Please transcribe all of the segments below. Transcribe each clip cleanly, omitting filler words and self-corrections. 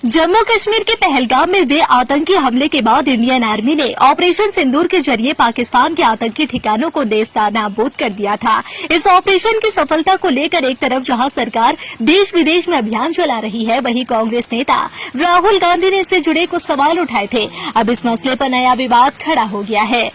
जम्मू कश्मीर के पहलगाम में हुए आतंकी हमले के बाद इंडियन आर्मी ने ऑपरेशन सिंदूर के जरिए पाकिस्तान के आतंकी ठिकानों को नेस्तनाबूद कर दिया था। इस ऑपरेशन की सफलता को लेकर एक तरफ जहां सरकार देश विदेश में अभियान चला रही है, वहीं कांग्रेस नेता राहुल गांधी ने इससे जुड़े कुछ सवाल उठाए थे। अब इस मसले पर नया विवाद खड़ा हो गया है।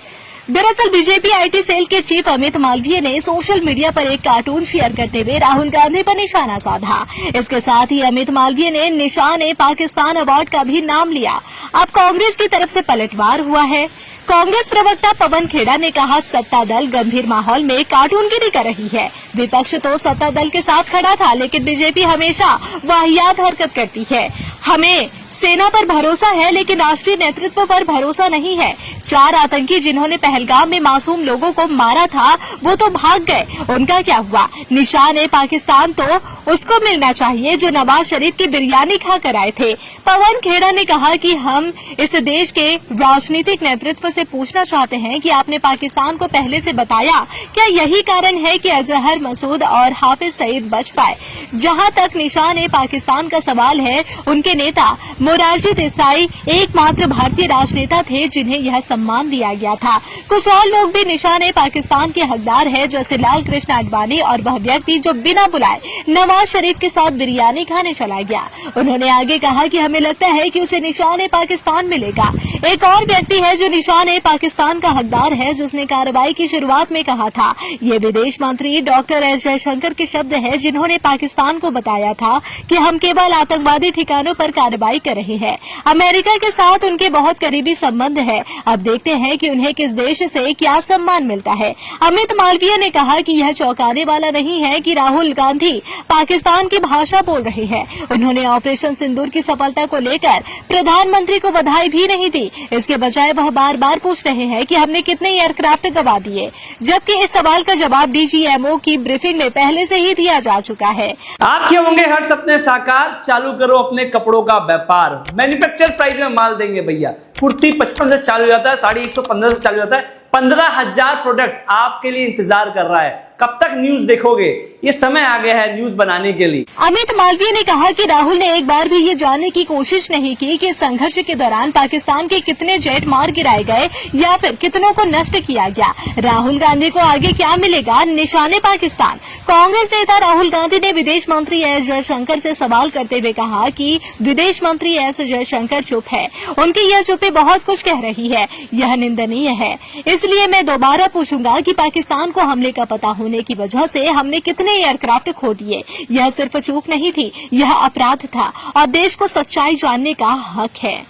दरअसल बीजेपी आईटी सेल के चीफ अमित मालवीय ने सोशल मीडिया पर एक कार्टून शेयर करते हुए राहुल गांधी पर निशाना साधा। इसके साथ ही अमित मालवीय ने निशान-ए-पाकिस्तान अवार्ड का भी नाम लिया। अब कांग्रेस की तरफ से पलटवार हुआ है। कांग्रेस प्रवक्ता पवन खेड़ा ने कहा, सत्ता दल गंभीर माहौल में कार्टूनगिरी कर रही है। विपक्ष तो सत्ता दल के साथ खड़ा था, लेकिन बीजेपी हमेशा वाहियात हरकत करती है। हमें सेना पर भरोसा है, लेकिन राष्ट्रीय नेतृत्व पर भरोसा नहीं है। 4 आतंकी जिन्होंने पहलगाम में मासूम लोगों को मारा था, वो तो भाग गए, उनका क्या हुआ? निशान-ए-पाकिस्तान तो उसको मिलना चाहिए जो नवाज शरीफ की बिरयानी खाकर आए थे। पवन खेड़ा ने कहा कि हम इस देश के राजनीतिक नेतृत्व से पूछना चाहते हैं कि आपने पाकिस्तान को पहले से बताया? क्या यही कारण है कि अजहर मसूद और हाफिज सईद बच पाए? जहां तक निशान-ए-पाकिस्तान का सवाल है, उनके नेता मोरारजी देसाई एकमात्र भारतीय राजनेता थे जिन्हें यह सम्मान दिया गया था। कुछ और लोग भी निशान-ए-पाकिस्तान के हकदार हैं, जैसे लाल कृष्ण आडवाणी और वह व्यक्ति जो बिना बुलाए नवाज शरीफ के साथ बिरयानी खाने चला गया। उन्होंने आगे कहा कि हमें लगता है कि उसे निशान-ए-पाकिस्तान मिलेगा। एक और व्यक्ति है जो निशान-ए-पाकिस्तान का हकदार है, जिसने कार्रवाई की शुरुआत में कहा था। ये विदेश मंत्री डॉक्टर एस जयशंकर के शब्द है, जिन्होंने पाकिस्तान को बताया था कि हम केवल आतंकवादी ठिकानों पर कार्रवाई कर रहे हैं। अमेरिका के साथ उनके बहुत करीबी संबंध है। अब देखते हैं कि उन्हें किस देश से क्या सम्मान मिलता है। अमित मालवीय ने कहा कि यह चौंकाने वाला नहीं है कि राहुल गांधी पाकिस्तान की भाषा बोल रहे हैं। उन्होंने ऑपरेशन सिंदूर की सफलता को लेकर प्रधानमंत्री को बधाई भी नहीं दी। इसके बजाय वह बार बार पूछ रहे हैं कि हमने कितने एयरक्राफ्ट गंवा दिए, जबकि इस सवाल का जवाब डीजीएमओ की ब्रीफिंग में पहले से ही दिया जा चुका है। आपके होंगे हर सपने साकार, चालू करो अपने कपड़ों का व्यापार। मैन्युफैक्चर प्राइस में माल देंगे भैया। कुर्ती 55 से चालू हो जाता है, साड़ी 115 से चालू हो जाता है। 15,000 प्रोडक्ट आपके लिए इंतजार कर रहा है। कब तक न्यूज देखोगे? ये समय आ गया है न्यूज बनाने के लिए। अमित मालवीय ने कहा कि राहुल ने एक बार भी ये जानने की कोशिश नहीं की कि संघर्ष के दौरान पाकिस्तान के कितने जेट मार गिराए गए या फिर कितनों को नष्ट किया गया। राहुल गांधी को आगे क्या मिलेगा? निशान-ए-पाकिस्तान। कांग्रेस नेता राहुल गांधी ने विदेश मंत्री एस जयशंकर से सवाल करते हुए कहा कि विदेश मंत्री एस जयशंकर चुप है। उनकी यह चुप्पी बहुत कुछ कह रही है। यह निंदनीय है। इसलिए मैं दोबारा पूछूंगा कि पाकिस्तान को हमले का पता होने की वजह से हमने कितने एयरक्राफ्ट खो दिए। यह सिर्फ चूक नहीं थी, यह अपराध था और देश को सच्चाई जानने का हक है।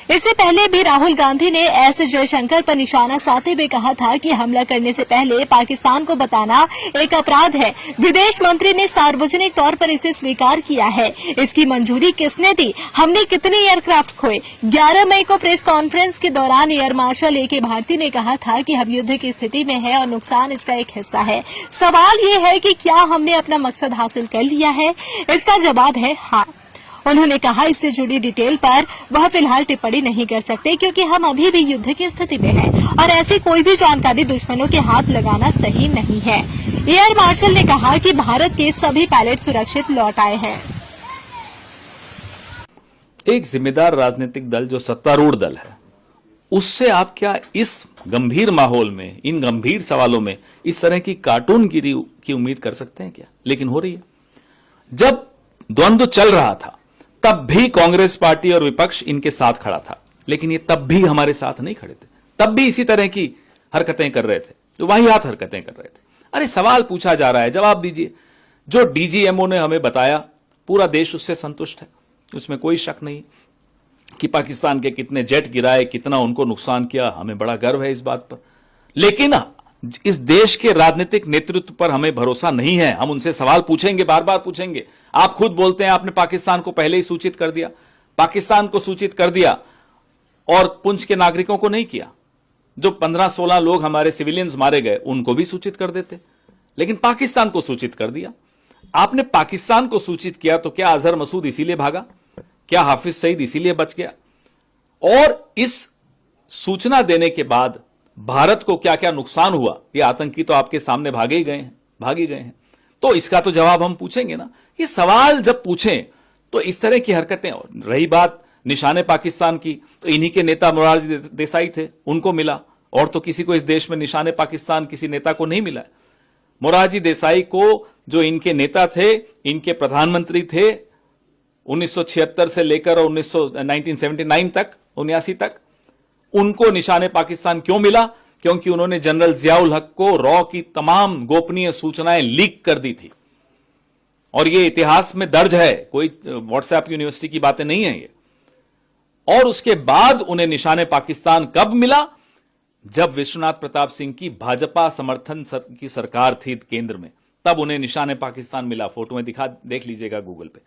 इससे पहले भी राहुल गांधी ने एस जयशंकर पर निशाना साधते हुए कहा था कि हमला करने से पहले पाकिस्तान को बताना एक अपराध है। विदेश मंत्री ने सार्वजनिक तौर पर इसे स्वीकार किया है। इसकी मंजूरी किसने दी? हमने कितने एयरक्राफ्ट खोए? 11 मई को प्रेस कॉन्फ्रेंस के दौरान एयर मार्शल ए के भारती ने कहा था कि हम युद्ध की स्थिति में है और नुकसान इसका एक हिस्सा है। सवाल ये है कि क्या हमने अपना मकसद हासिल कर लिया है? इसका जवाब है हाँ। उन्होंने कहा इससे जुड़ी डिटेल पर वह फिलहाल टिप्पणी नहीं कर सकते, क्योंकि हम अभी भी युद्ध की स्थिति में हैं और ऐसी कोई भी जानकारी दुश्मनों के हाथ लगाना सही नहीं है। एयर मार्शल ने कहा कि भारत के सभी पायलट सुरक्षित लौट आए हैं। एक जिम्मेदार राजनीतिक दल जो सत्तारूढ़ दल है, उससे आप क्या इस गंभीर माहौल में, इन गंभीर सवालों में इस तरह की कार्टूनगिरी की उम्मीद कर सकते हैं क्या? लेकिन हो रही है। जब द्वंद्व चल रहा था तब भी कांग्रेस पार्टी और विपक्ष इनके साथ खड़ा था, लेकिन ये तब भी हमारे साथ नहीं खड़े थे। तब भी इसी तरह की हरकतें कर रहे थे, जो वाहियात हरकतें कर रहे थे। अरे सवाल पूछा जा रहा है, जवाब दीजिए। जो डीजीएमओ ने हमें बताया, पूरा देश उससे संतुष्ट है, उसमें कोई शक नहीं कि पाकिस्तान के कितने जेट गिराए, कितना उनको नुकसान किया, हमें बड़ा गर्व है इस बात पर। लेकिन इस देश के राजनीतिक नेतृत्व पर हमें भरोसा नहीं है। हम उनसे सवाल पूछेंगे, बार बार पूछेंगे। आप खुद बोलते हैं आपने पाकिस्तान को पहले ही सूचित कर दिया। पाकिस्तान को सूचित कर दिया और पुंछ के नागरिकों को नहीं किया। जो 15-16 लोग हमारे सिविलियंस मारे गए, उनको भी सूचित कर देते, लेकिन पाकिस्तान को सूचित कर दिया। आपने पाकिस्तान को सूचित किया तो क्या अजहर मसूद इसीलिए भागा? क्या हाफिज सईद इसीलिए बच गया? और इस सूचना देने के बाद भारत को क्या क्या नुकसान हुआ, ये आतंकी तो आपके सामने भाग ही गए हैं। तो इसका तो जवाब हम पूछेंगे ना। ये सवाल जब पूछें तो इस तरह की हरकतें। रही बात निशाने पाकिस्तान की, तो इन्हीं के नेता मोरारजी देसाई थे, उनको मिला, और तो किसी को इस देश में निशाने पाकिस्तान किसी नेता को नहीं मिला। मोरारजी देसाई को, जो इनके नेता थे, इनके प्रधानमंत्री थे 1976 से लेकर 1979 तक, 79 तक, उनको निशाने पाकिस्तान क्यों मिला? क्योंकि उन्होंने जनरल जियाउल हक को रॉ की तमाम गोपनीय सूचनाएं लीक कर दी थी, और यह इतिहास में दर्ज है, कोई व्हाट्सएप यूनिवर्सिटी की बातें नहीं है ये। और उसके बाद उन्हें निशाने पाकिस्तान कब मिला? जब विश्वनाथ प्रताप सिंह की भाजपा समर्थन की सरकार थी केंद्र में, तब उन्हें निशाने पाकिस्तान मिला। फोटो में देख लीजिएगा गूगल पे।